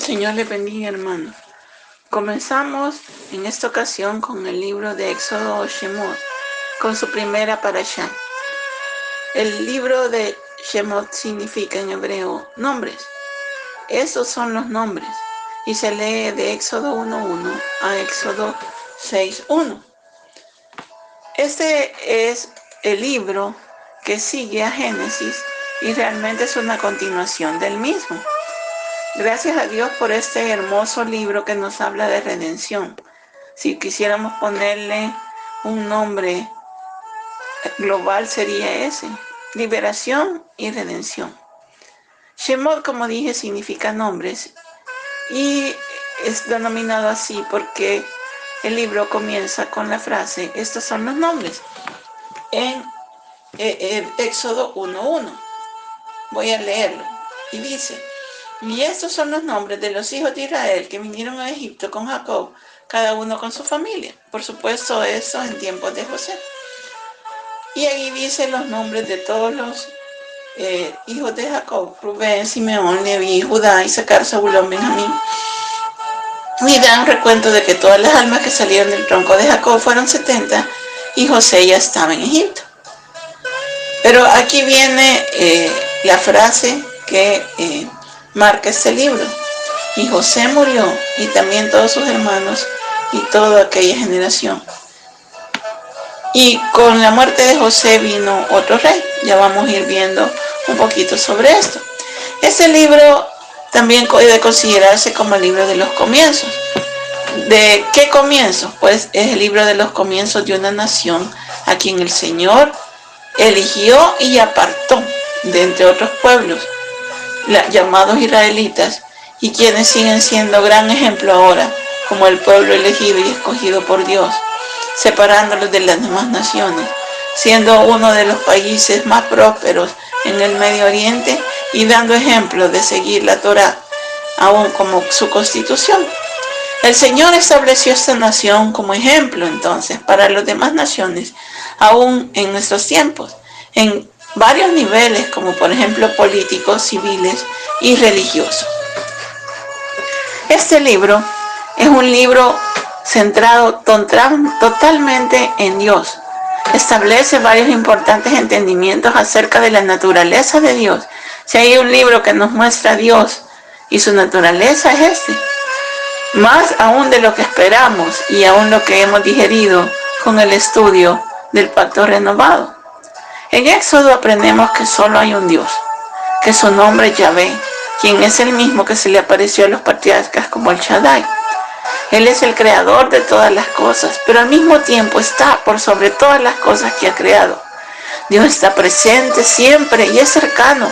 Señor le bendiga, hermanos. Comenzamos en esta ocasión con el libro de Éxodo o Shemot, con su primera parashá. El libro de Shemot significa en hebreo nombres. Esos son los nombres y se lee de Éxodo 1.1 a Éxodo 6.1. Este es el libro que sigue a Génesis y realmente es una continuación del mismo. Gracias a Dios por este hermoso libro que nos habla de redención. Si quisiéramos ponerle un nombre global sería ese: liberación y redención. Shemot, como dije, significa nombres y es denominado así porque el libro comienza con la frase: estos son los nombres, en Éxodo 1.1. Voy a leerlo y dice: y estos son los nombres de los hijos de Israel que vinieron a Egipto con Jacob, cada uno con su familia. Por supuesto, eso en tiempos de José. Y ahí dice los nombres de todos los hijos de Jacob: Rubén, Simeón, Leví, Judá, Isaacar, Zabulón, Benjamín. Y dan recuento de que todas las almas que salieron del tronco de Jacob fueron 70 y José ya estaba en Egipto. Pero aquí viene la frase que marca este libro: y José murió, y también todos sus hermanos y toda aquella generación. Y con la muerte de José vino otro rey. Ya vamos a ir viendo un poquito sobre esto. Este libro también puede considerarse como el libro de los comienzos. ¿De qué comienzos? Pues es el libro de los comienzos de una nación a quien el Señor eligió y apartó de entre otros pueblos, llamados israelitas, y quienes siguen siendo gran ejemplo ahora como el pueblo elegido y escogido por Dios, separándolos de las demás naciones, siendo uno de los países más prósperos en el Medio Oriente y dando ejemplo de seguir la Torá, aún como su constitución. El Señor estableció esta nación como ejemplo entonces para las demás naciones, aún en nuestros tiempos, en varios niveles, como por ejemplo políticos, civiles y religiosos. Este libro es un libro centrado totalmente en Dios. Establece varios importantes entendimientos acerca de la naturaleza de Dios. Si hay un libro que nos muestra a Dios y su naturaleza, es este. Más aún de lo que esperamos y aún lo que hemos digerido con el estudio del pacto renovado. En Éxodo aprendemos que solo hay un Dios, que su nombre es Yahvé, quien es el mismo que se le apareció a los patriarcas como el Shaddai. Él es el creador de todas las cosas, pero al mismo tiempo está por sobre todas las cosas que ha creado. Dios está presente siempre y es cercano,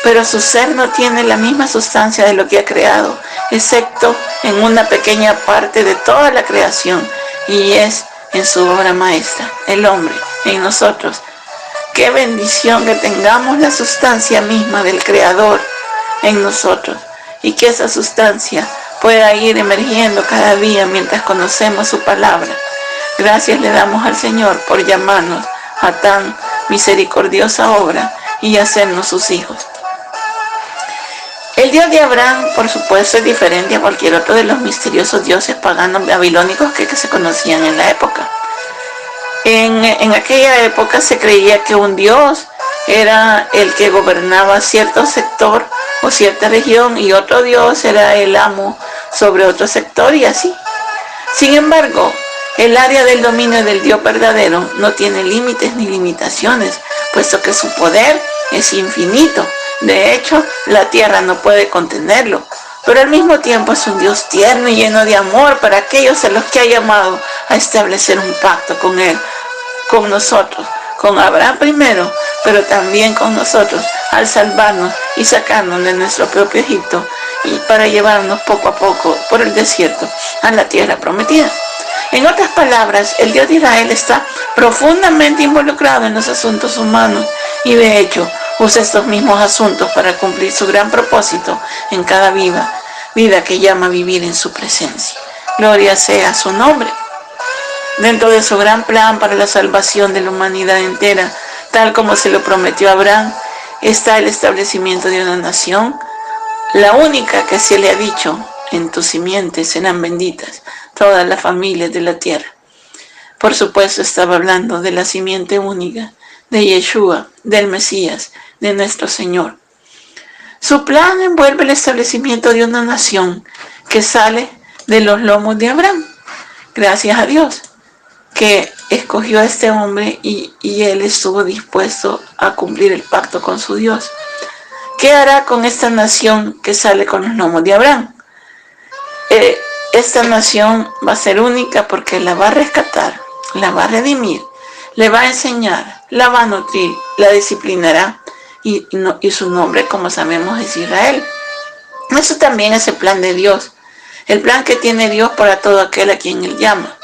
pero su ser no tiene la misma sustancia de lo que ha creado, excepto en una pequeña parte de toda la creación, y es en su obra maestra, el hombre, en nosotros. Qué bendición que tengamos la sustancia misma del Creador en nosotros y que esa sustancia pueda ir emergiendo cada día mientras conocemos su palabra. Gracias le damos al Señor por llamarnos a tan misericordiosa obra y hacernos sus hijos. El Dios de Abraham, por supuesto, es diferente a cualquier otro de los misteriosos dioses paganos babilónicos que se conocían en la época. En aquella época se creía que un dios era el que gobernaba cierto sector o cierta región y otro dios era el amo sobre otro sector y así. Sin embargo, el área del dominio del Dios verdadero no tiene límites ni limitaciones, puesto que su poder es infinito. De hecho, la tierra no puede contenerlo, pero al mismo tiempo es un Dios tierno y lleno de amor para aquellos a los que ha llamado a establecer un pacto con Él, con nosotros, con Abraham primero, pero también con nosotros, al salvarnos y sacarnos de nuestro propio Egipto y para llevarnos poco a poco por el desierto a la tierra prometida. En otras palabras, el Dios de Israel está profundamente involucrado en los asuntos humanos y de hecho usa estos mismos asuntos para cumplir su gran propósito en cada vida que llama a vivir en su presencia. Gloria sea su nombre. Dentro de su gran plan para la salvación de la humanidad entera, tal como se lo prometió a Abraham, está el establecimiento de una nación la única que se le ha dicho, en tu simiente serán benditas todas las familias de la tierra. Por supuesto, estaba hablando de la simiente única, de Yeshua, del Mesías, de nuestro Señor. Su plan envuelve el establecimiento de una nación que sale de los lomos de Abraham. Gracias a Dios que escogió a este hombre y él estuvo dispuesto a cumplir el pacto con su Dios. ¿Qué hará con esta nación que sale con los lomos de Abraham? Esta nación va a ser única porque la va a rescatar, la va a redimir, le va a enseñar, la va a nutrir, la disciplinará y su nombre, como sabemos, es Israel. Eso también es el plan de Dios, el plan que tiene Dios para todo aquel a quien Él llama.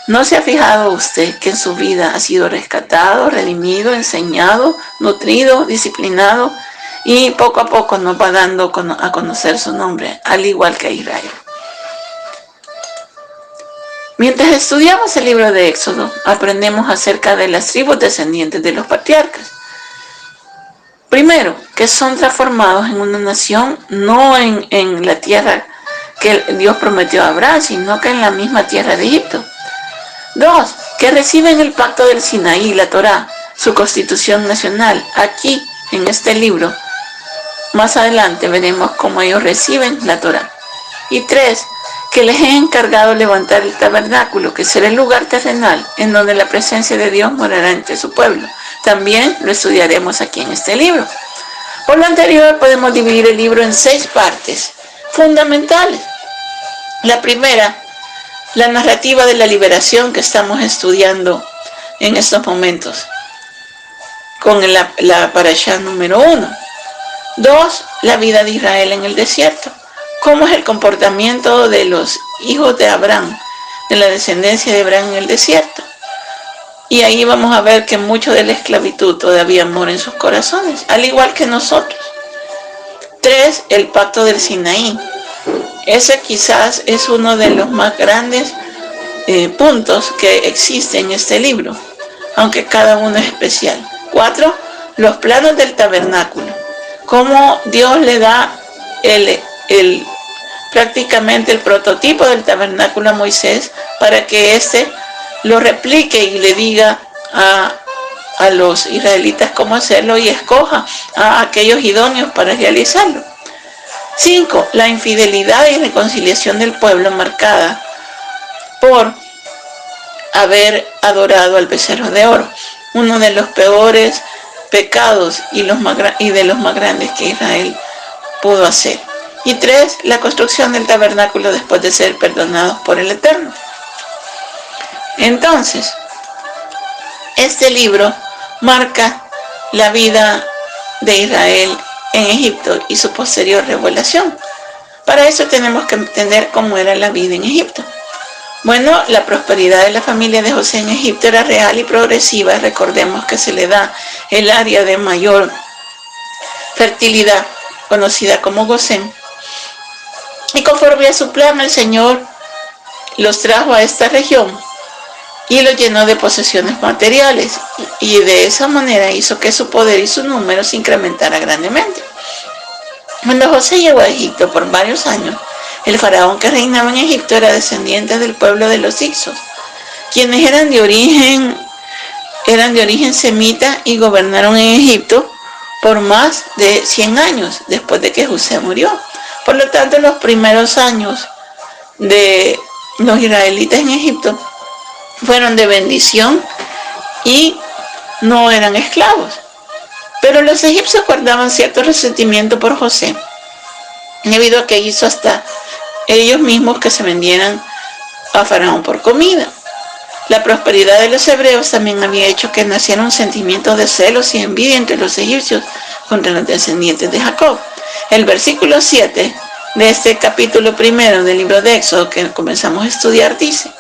¿No se ha fijado usted que en su vida ha sido rescatado, redimido, enseñado, nutrido, disciplinado y poco a poco nos va dando a conocer su nombre, al igual que a Israel? Mientras estudiamos el libro de Éxodo, aprendemos acerca de las tribus descendientes de los patriarcas. Primero, que son transformados en una nación, no en la tierra que Dios prometió a Abraham, sino que en la misma tierra de Egipto. 2, que reciben el pacto del Sinaí, la Torá, su constitución nacional, aquí, en este libro. Más adelante veremos cómo ellos reciben la Torá. Y 3, que les he encargado levantar el tabernáculo, que será el lugar terrenal en donde la presencia de Dios morará entre su pueblo. También lo estudiaremos aquí en este libro. Por lo anterior, podemos dividir el libro en 6 partes fundamentales. La primera, la narrativa de la liberación que estamos estudiando en estos momentos, con la parashá número 1. 2, la vida de Israel en el desierto. ¿Cómo es el comportamiento de los hijos de Abraham, de la descendencia de Abraham en el desierto? Y ahí vamos a ver que mucho de la esclavitud todavía mora en sus corazones, al igual que nosotros. 3, el pacto del Sinaí. Ese quizás es uno de los más grandes puntos que existe en este libro, aunque cada uno es especial. 4, los planos del tabernáculo. Cómo Dios le da prácticamente el prototipo del tabernáculo a Moisés para que éste lo replique y le diga a los israelitas cómo hacerlo y escoja a aquellos idóneos para realizarlo. 5, la infidelidad y reconciliación del pueblo marcada por haber adorado al becerro de oro, uno de los peores pecados y de los más grandes que Israel pudo hacer. Y 3, la construcción del tabernáculo después de ser perdonados por el Eterno. Entonces, este libro marca la vida de Israel en Egipto y su posterior revelación. Para eso tenemos que entender cómo era la vida en Egipto. Bueno, la prosperidad de la familia de José en Egipto era real y progresiva. Recordemos que se le da el área de mayor fertilidad, conocida como Gosén. Y conforme a su plan, el Señor los trajo a esta región y los llenó de posesiones materiales. Y de esa manera hizo que su poder y su número se incrementara grandemente. Cuando José llegó a Egipto por varios años, el faraón que reinaba en Egipto era descendiente del pueblo de los Hicsos, quienes eran de origen semita y gobernaron en Egipto por más de 100 años después de que José murió. Por lo tanto, los primeros años de los israelitas en Egipto fueron de bendición y no eran esclavos. Pero los egipcios guardaban cierto resentimiento por José, debido a que hizo hasta ellos mismos que se vendieran a Faraón por comida. La prosperidad de los hebreos también había hecho que naciera un sentimiento de celos y envidia entre los egipcios contra los descendientes de Jacob. El versículo 7 de este capítulo 1 del libro de Éxodo que comenzamos a estudiar dice: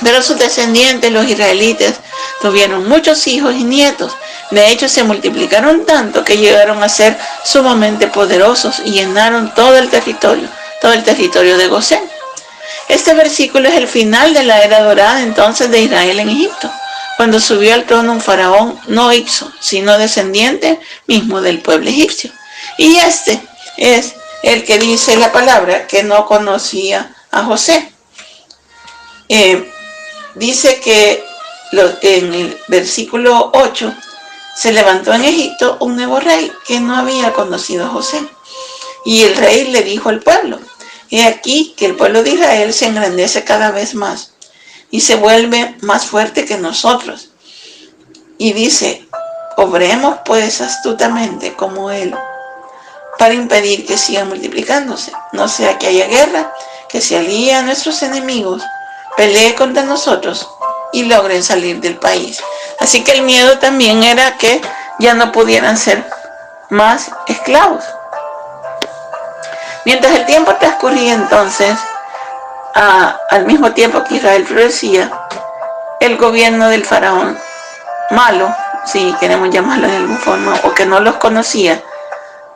pero sus descendientes, los israelitas, tuvieron muchos hijos y nietos. De hecho, se multiplicaron tanto que llegaron a ser sumamente poderosos y llenaron todo el territorio de Gosén. Este versículo es el final de la era dorada entonces de Israel en Egipto, cuando subió al trono un faraón no hicso, sino descendiente mismo del pueblo egipcio. Y este es el que dice la palabra que no conocía a José. Dice que en el versículo 8, se levantó en Egipto un nuevo rey que no había conocido a José. Y el rey le dijo al pueblo: he aquí que el pueblo de Israel se engrandece cada vez más y se vuelve más fuerte que nosotros. Y dice: obremos pues astutamente como él, para impedir que siga multiplicándose, no sea que haya guerra, que se alíe a nuestros enemigos, pelee contra nosotros y logren salir del país. Así que el miedo también era que ya no pudieran ser más esclavos. Mientras el tiempo transcurría entonces, al mismo tiempo que Israel florecía, el gobierno del faraón malo, si queremos llamarlo de alguna forma, o que no los conocía,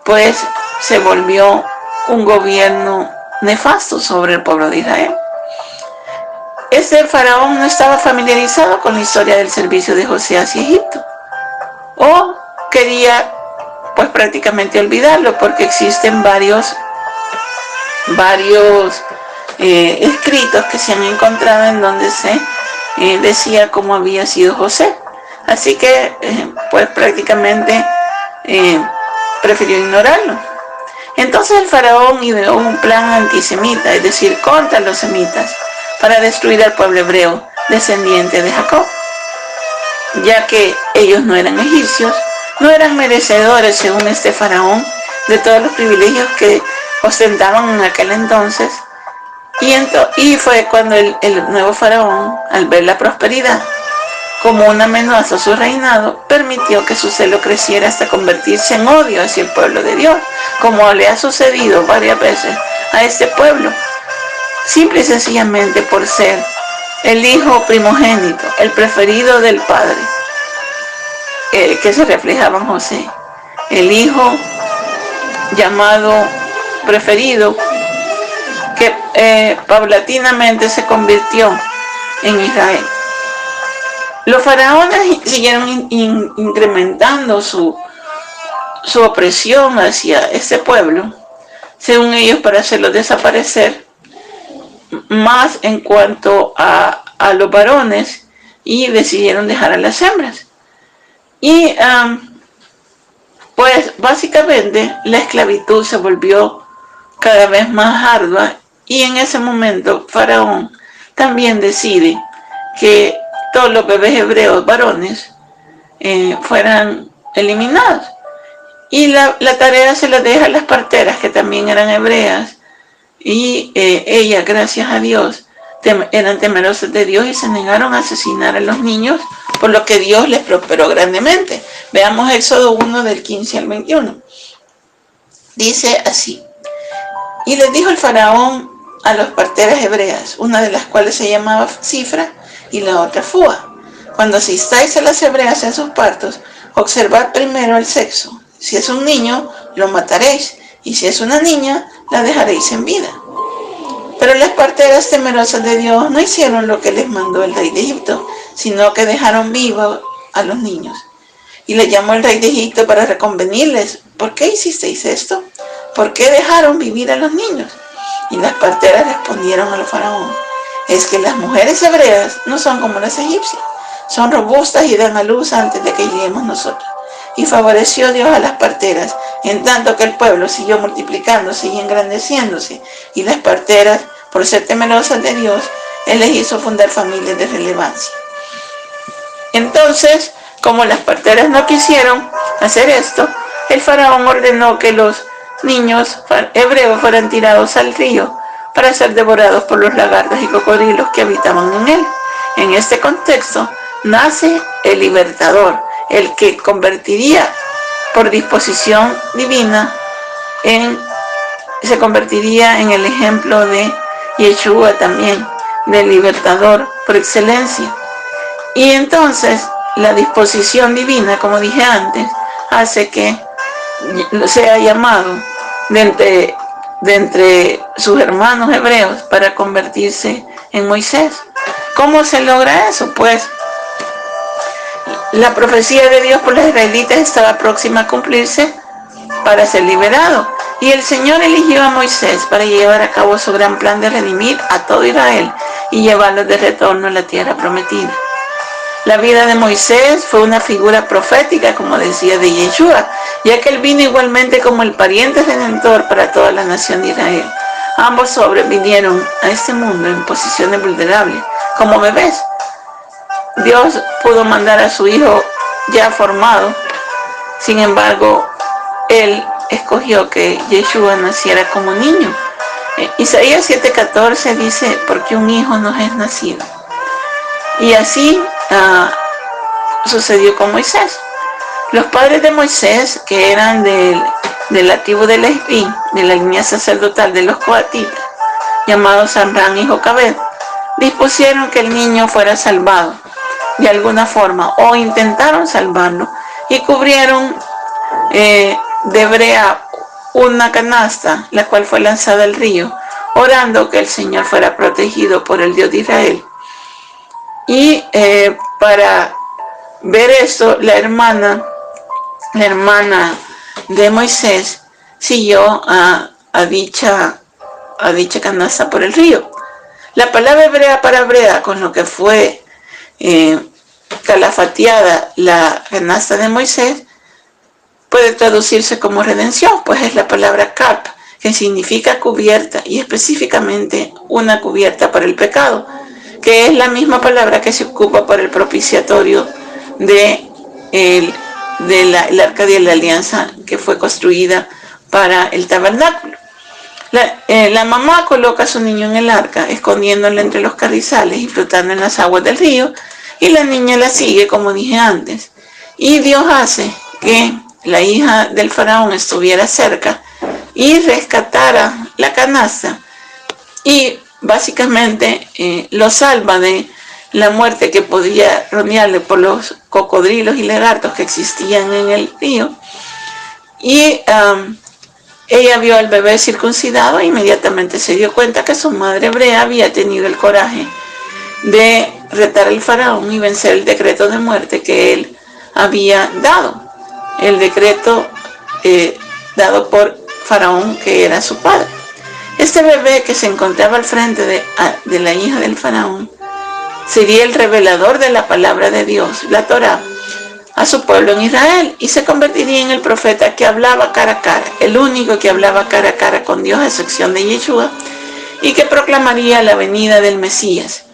pues se volvió un gobierno nefasto sobre el pueblo de Israel. Este faraón no estaba familiarizado con la historia del servicio de José hacia Egipto, o quería pues prácticamente olvidarlo, porque existen varios escritos que se han encontrado en donde se decía cómo había sido José. Así que pues prácticamente prefirió ignorarlo. Entonces el faraón ideó un plan antisemita, es decir, contra los semitas, para destruir al pueblo hebreo descendiente de Jacob, ya que ellos no eran egipcios, no eran merecedores, según este faraón, de todos los privilegios que ostentaban en aquel entonces. Y fue cuando el nuevo faraón, al ver la prosperidad como una amenaza a su reinado, permitió que su celo creciera hasta convertirse en odio hacia el pueblo de Dios, como le ha sucedido varias veces a este pueblo, simple y sencillamente por ser el hijo primogénito, el preferido del padre, que se reflejaba en José, el hijo llamado preferido, que paulatinamente se convirtió en Israel. Los faraones siguieron incrementando su opresión hacia este pueblo, según ellos, para hacerlo desaparecer, más en cuanto a los varones, y decidieron dejar a las hembras. Y pues básicamente la esclavitud se volvió cada vez más ardua, y en ese momento Faraón también decide que todos los bebés hebreos varones fueran eliminados, y la tarea se la deja a las parteras, que también eran hebreas, y ellas, gracias a Dios, eran temerosas de Dios y se negaron a asesinar a los niños, por lo que Dios les prosperó grandemente. Veamos Éxodo 1 del 15 al 21. Dice así: y les dijo el faraón a las parteras hebreas, una de las cuales se llamaba Cifra y la otra Fua: cuando asistáis a las hebreas en sus partos, observad primero el sexo. Si es un niño, lo mataréis, y si es una niña, la dejaréis en vida. Pero las parteras temerosas de Dios no hicieron lo que les mandó el rey de Egipto, sino que dejaron vivos a los niños. Y le llamó el rey de Egipto para reconvenirles: ¿por qué hicisteis esto? ¿Por qué dejaron vivir a los niños? Y las parteras respondieron al faraón: es que las mujeres hebreas no son como las egipcias, son robustas y dan a luz antes de que lleguemos nosotros. Y favoreció Dios a las parteras, en tanto que el pueblo siguió multiplicándose y engrandeciéndose, y las parteras, por ser temerosas de Dios, Él les hizo fundar familias de relevancia. Entonces, como las parteras no quisieron hacer esto, el faraón ordenó que los niños hebreos fueran tirados al río para ser devorados por los lagartos y cocodrilos que habitaban en él. En este contexto nace el libertador, el que convertiría por disposición divina se convertiría en el ejemplo de Yeshua también, del libertador por excelencia. Y entonces la disposición divina, como dije antes, hace que sea llamado de entre sus hermanos hebreos para convertirse en Moisés. ¿Cómo se logra eso? Pues la profecía de Dios por los israelitas estaba próxima a cumplirse para ser liberado. Y el Señor eligió a Moisés para llevar a cabo su gran plan de redimir a todo Israel y llevarlos de retorno a la tierra prometida. La vida de Moisés fue una figura profética, como decía, de Yeshua, ya que él vino igualmente como el pariente redentor para toda la nación de Israel. Ambos hombres vinieron a este mundo en posiciones vulnerables, como bebés. Dios pudo mandar a su hijo ya formado, sin embargo, él escogió que Yeshua naciera como niño. Isaías 7:14 dice, porque un hijo nos es nacido. Y así sucedió con Moisés. Los padres de Moisés, que eran de la tribu de Leví, de la línea sacerdotal de los coatitas, llamados Amram y Jocabed, dispusieron que el niño fuera salvado de alguna forma, o intentaron salvarlo, y cubrieron de brea una canasta, la cual fue lanzada al río, orando que el Señor fuera protegido por el Dios de Israel. Y para ver esto, la hermana de Moisés siguió a dicha canasta por el río. La palabra hebrea para brea, con lo que fue calafateada la canasta de Moisés, puede traducirse como redención, pues es la palabra kap, que significa cubierta, y específicamente una cubierta para el pecado, que es la misma palabra que se ocupa para el propiciatorio del arca de la alianza, que fue construida para el tabernáculo. La mamá coloca a su niño en el arca, escondiéndolo entre los carrizales y flotando en las aguas del río, y la niña la sigue, como dije antes. Y Dios hace que la hija del faraón estuviera cerca y rescatara la canasta, y básicamente lo salva de la muerte que podía rodearle por los cocodrilos y lagartos que existían en el río. Y ella vio al bebé circuncidado e inmediatamente se dio cuenta que su madre hebrea había tenido el coraje de retar al faraón y vencer el decreto de muerte que él había dado. El decreto dado por faraón, que era su padre. Este bebé que se encontraba al frente de la hija del faraón sería el revelador de la palabra de Dios, la Torá, a su pueblo en Israel, y se convertiría en el profeta que hablaba cara a cara, el único que hablaba cara a cara con Dios, a excepción de Yeshua, y que proclamaría la venida del Mesías,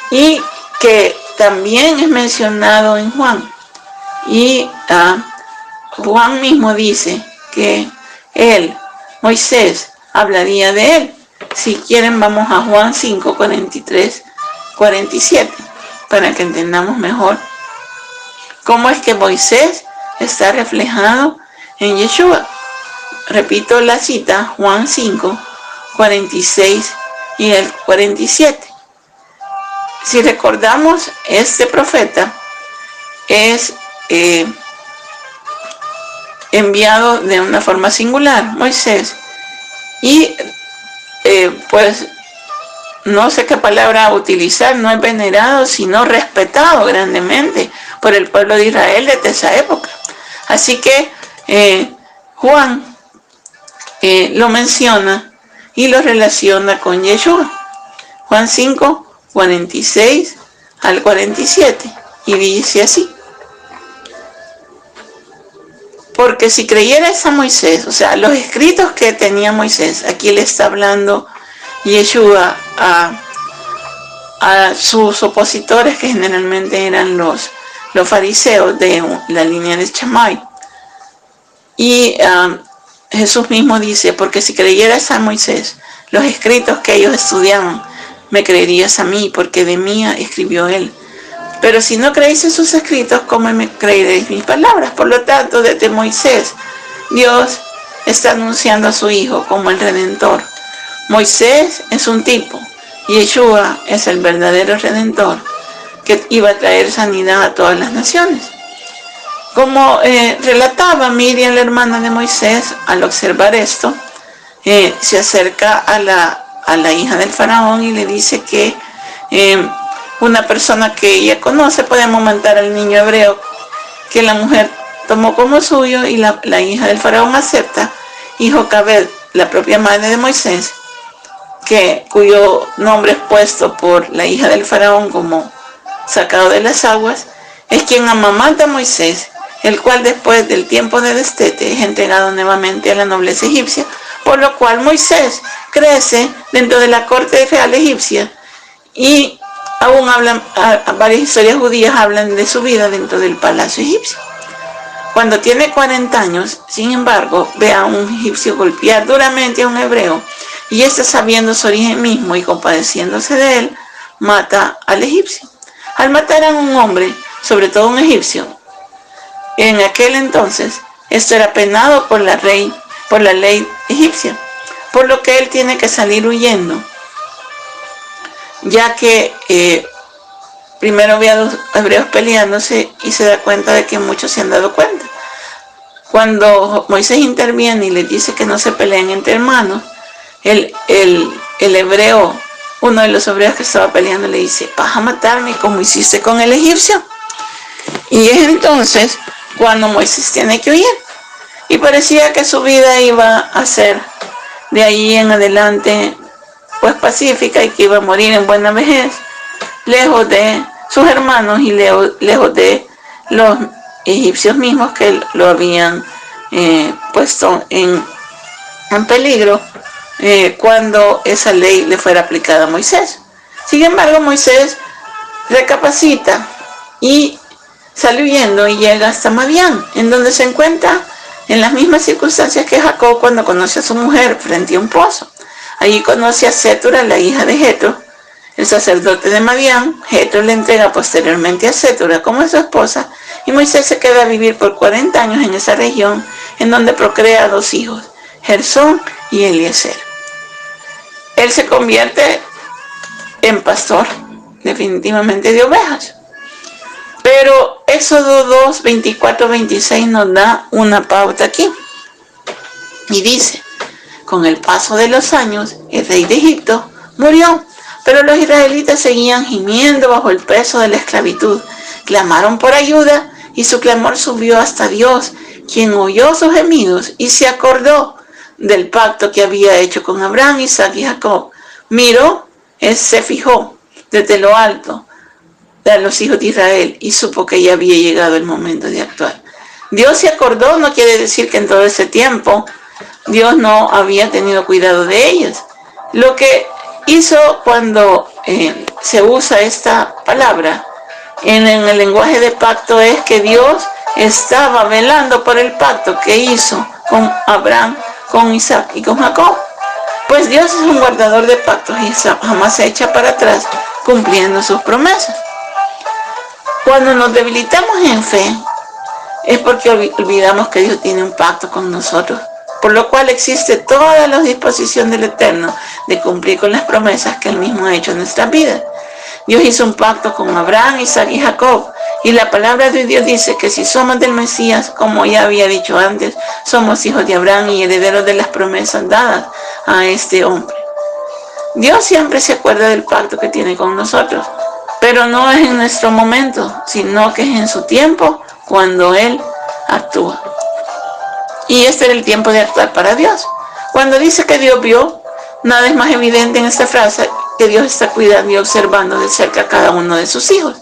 y que también es mencionado en Juan. Y Juan mismo dice que él, Moisés, hablaría de él. Si quieren, vamos a Juan 5, 43, 47, para que entendamos mejor cómo es que Moisés está reflejado en Yeshua. Repito la cita, Juan 5, 46 y el 47. Si recordamos, este profeta es enviado de una forma singular, Moisés, y pues no sé qué palabra utilizar, no es venerado, sino respetado grandemente por el pueblo de Israel desde esa época. Así que Juan lo menciona y lo relaciona con Yeshua. Juan 5, 46 al 47, y dice así: porque si creyerais a Moisés, o sea, los escritos que tenía Moisés, aquí le está hablando Yeshua a sus opositores, que generalmente eran los fariseos de la línea de Shammai. Y Jesús mismo dice: porque si creyeras a Moisés, los escritos que ellos estudiaban, me creerías a mí, porque de mí escribió él. Pero si no creéis en sus escritos, ¿cómo me creeréis mis palabras? Por lo tanto, desde Moisés, Dios está anunciando a su Hijo como el Redentor. Moisés es un tipo, Yeshua es el verdadero Redentor, que iba a traer sanidad a todas las naciones. Como relataba Miriam, la hermana de Moisés, al observar esto, se acerca a la hija del faraón y le dice que una persona que ella conoce puede amamantar al niño hebreo que la mujer tomó como suyo, y la hija del faraón acepta y Jocabed, la propia madre de Moisés, cuyo nombre es puesto por la hija del faraón como sacado de las aguas, es quien amamanta a Moisés, el cual después del tiempo de destete es entregado nuevamente a la nobleza egipcia, por lo cual Moisés crece dentro de la corte real egipcia y aún varias historias judías hablan de su vida dentro del palacio egipcio. Cuando tiene 40 años, sin embargo, ve a un egipcio golpear duramente a un hebreo y éste, sabiendo su origen mismo y compadeciéndose de él, mata al egipcio. Al matar a un hombre, sobre todo un egipcio, en aquel entonces, esto era penado por la ley egipcia, por lo que él tiene que salir huyendo, ya que primero ve a los hebreos peleándose y se da cuenta de que muchos se han dado cuenta. Cuando Moisés interviene y les dice que no se peleen entre hermanos, el hebreo, uno de los hebreos que estaba peleando, le dice: vas a matarme como hiciste con el egipcio. Y es entonces cuando Moisés tiene que huir. Y parecía que su vida iba a ser de ahí en adelante pues pacífica y que iba a morir en buena vejez, lejos de sus hermanos y lejos de los egipcios mismos que lo habían puesto en peligro cuando esa ley le fuera aplicada a Moisés. Sin embargo, Moisés recapacita y sale huyendo y llega hasta Madián, en donde se encuentra en las mismas circunstancias que Jacob cuando conoce a su mujer frente a un pozo. Allí conoce a Sétura, la hija de Jetro, el sacerdote de Madián. Jetro le entrega posteriormente a Sétura como su esposa y Moisés se queda a vivir por 40 años en esa región, en donde procrea 2 hijos, Gersón y Eliezer. Él se convierte en pastor, definitivamente de ovejas. Pero Éxodo 2, 24, 26 nos da una pauta aquí. Y dice: con el paso de los años, el rey de Egipto murió, pero los israelitas seguían gimiendo bajo el peso de la esclavitud. Clamaron por ayuda y su clamor subió hasta Dios, quien oyó sus gemidos y se acordó del pacto que había hecho con Abraham, Isaac y Jacob. Miró, se fijó desde lo alto de los hijos de Israel y supo que ya había llegado el momento de actuar. Dios se acordó no quiere decir que en todo ese tiempo Dios no había tenido cuidado de ellos. Lo que hizo cuando se usa esta palabra en el lenguaje de pacto es que Dios estaba velando por el pacto que hizo con Abraham, con Isaac y con Jacob. Pues Dios es un guardador de pactos y jamás se echa para atrás cumpliendo sus promesas. Cuando nos debilitamos en fe es porque olvidamos que Dios tiene un pacto con nosotros, por lo cual existe toda la disposición del Eterno de cumplir con las promesas que Él mismo ha hecho en nuestras vidas. Dios hizo un pacto con Abraham, Isaac y Jacob, y la palabra de Dios dice que si somos del Mesías, como ya había dicho antes, somos hijos de Abraham y herederos de las promesas dadas a este hombre. Dios siempre se acuerda del pacto que tiene con nosotros, pero no es en nuestro momento, sino que es en su tiempo cuando Él actúa. Y este era el tiempo de actuar para Dios. Cuando dice que Dios vio, nada es más evidente en esta frase que Dios está cuidando y observando de cerca a cada uno de sus hijos.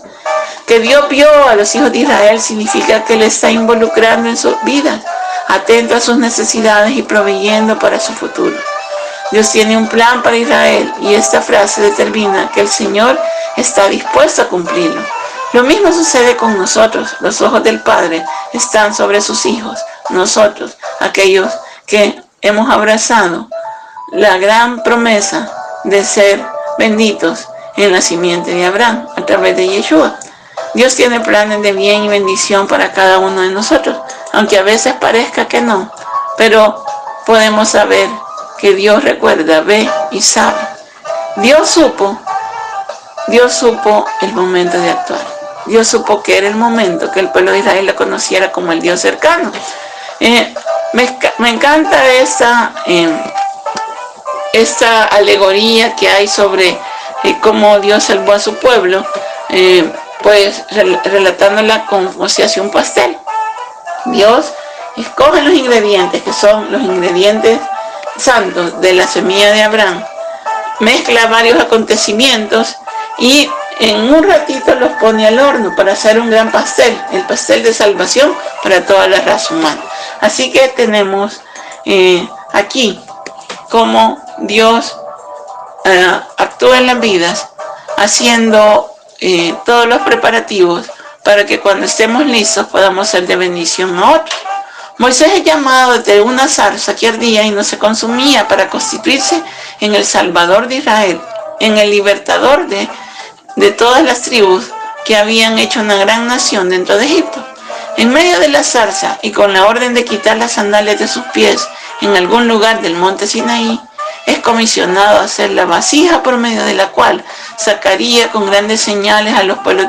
Que Dios vio a los hijos de Israel significa que Él está involucrando en sus vidas, atento a sus necesidades y proveyendo para su futuro. Dios tiene un plan para Israel y esta frase determina que el Señor está dispuesto a cumplirlo. Lo mismo sucede con nosotros. Los ojos del Padre están sobre sus hijos, nosotros, aquellos que hemos abrazado la gran promesa de ser benditos en la simiente de Abraham a través de Yeshua. Dios tiene planes de bien y bendición para cada uno de nosotros, aunque a veces parezca que no, pero podemos saber que Dios recuerda, ve y sabe. Dios supo el momento de actuar. Dios supo que era el momento que el pueblo de Israel lo conociera como el Dios cercano. Me encanta esta alegoría que hay sobre cómo Dios salvó a su pueblo, pues relatándola como si hace un pastel. Dios escoge los ingredientes, que son los ingredientes santos de la semilla de Abraham, mezcla varios acontecimientos y en un ratito los pone al horno para hacer un gran pastel, el pastel de salvación para toda la raza humana. Así que tenemos aquí cómo Dios actúa en las vidas, haciendo todos los preparativos para que cuando estemos listos podamos ser de bendición a otros. Moisés es llamado de una zarza que ardía y no se consumía para constituirse en el Salvador de Israel, en el libertador de todas las tribus que habían hecho una gran nación dentro de Egipto. En medio de la zarza y con la orden de quitar las sandalias de sus pies en algún lugar del monte Sinaí, es comisionado a hacer la vasija por medio de la cual sacaría con grandes señales al pueblo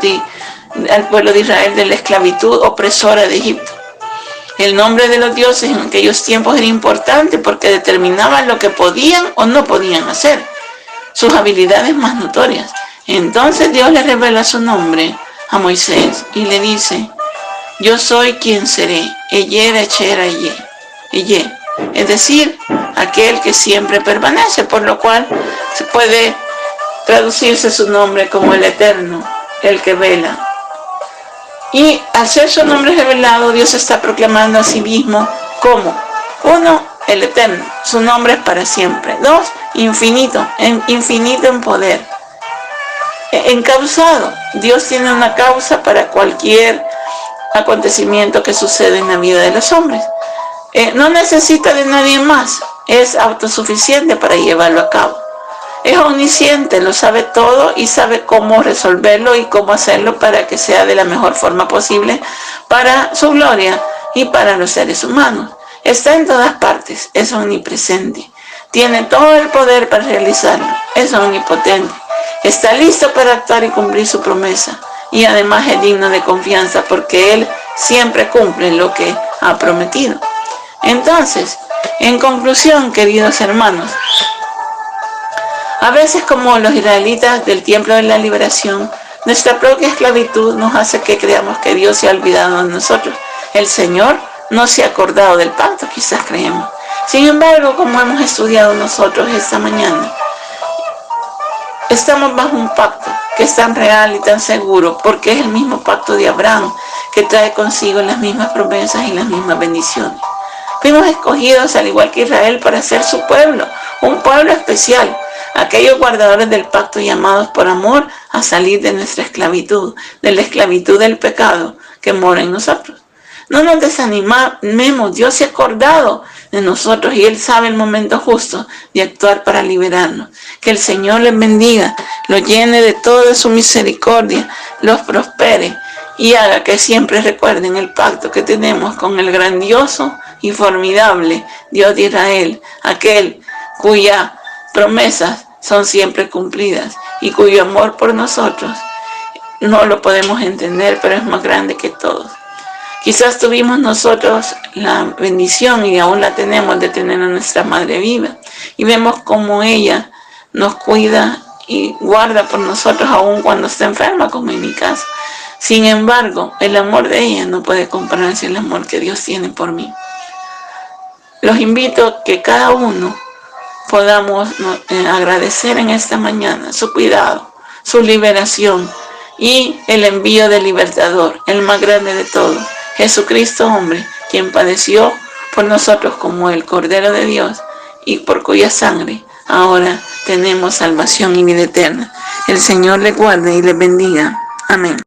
de Israel de la esclavitud opresora de Egipto. El nombre de los dioses en aquellos tiempos era importante porque determinaban lo que podían o no podían hacer, sus habilidades más notorias. Entonces Dios le revela su nombre a Moisés y le dice: yo soy quien seré, Eyé, es decir, aquel que siempre permanece, por lo cual se puede traducirse su nombre como el Eterno, el que vela. Y al ser su nombre revelado, Dios está proclamando a sí mismo como: 1, el Eterno, su nombre es para siempre. 2, infinito en poder. Encausado, Dios tiene una causa para cualquier acontecimiento que sucede en la vida de los hombres. No necesita de nadie más, es autosuficiente para llevarlo a cabo. Es omnisciente, lo sabe todo y sabe cómo resolverlo y cómo hacerlo para que sea de la mejor forma posible para su gloria y para los seres humanos. Está en todas partes, es omnipresente, tiene todo el poder para realizarlo, es omnipotente, está listo para actuar y cumplir su promesa y además es digno de confianza porque Él siempre cumple lo que ha prometido. Entonces, en conclusión, queridos hermanos, a veces, como los israelitas del tiempo de la liberación, nuestra propia esclavitud nos hace que creamos que Dios se ha olvidado de nosotros. El Señor no se ha acordado del pacto, quizás creemos. Sin embargo, como hemos estudiado nosotros esta mañana, estamos bajo un pacto que es tan real y tan seguro, porque es el mismo pacto de Abraham, que trae consigo las mismas promesas y las mismas bendiciones. Fuimos escogidos, al igual que Israel, para ser su pueblo, un pueblo especial, aquellos guardadores del pacto llamados por amor a salir de nuestra esclavitud, de la esclavitud del pecado que mora en nosotros. No nos desanimemos, Dios se ha acordado de nosotros y Él sabe el momento justo de actuar para liberarnos. Que el Señor les bendiga, los llene de toda su misericordia, los prospere y haga que siempre recuerden el pacto que tenemos con el grandioso y formidable Dios de Israel, aquel cuyas promesas son siempre cumplidas y cuyo amor por nosotros no lo podemos entender, pero es más grande que todos. Quizás tuvimos nosotros la bendición y aún la tenemos de tener a nuestra madre viva y vemos cómo ella nos cuida y guarda por nosotros aún cuando está enferma, como en mi caso. Sin embargo, el amor de ella no puede compararse al amor que Dios tiene por mí. Los invito a que cada uno podamos agradecer en esta mañana su cuidado, su liberación y el envío del libertador, el más grande de todos, Jesucristo hombre, quien padeció por nosotros como el Cordero de Dios y por cuya sangre ahora tenemos salvación y vida eterna. El Señor le guarde y le bendiga. Amén.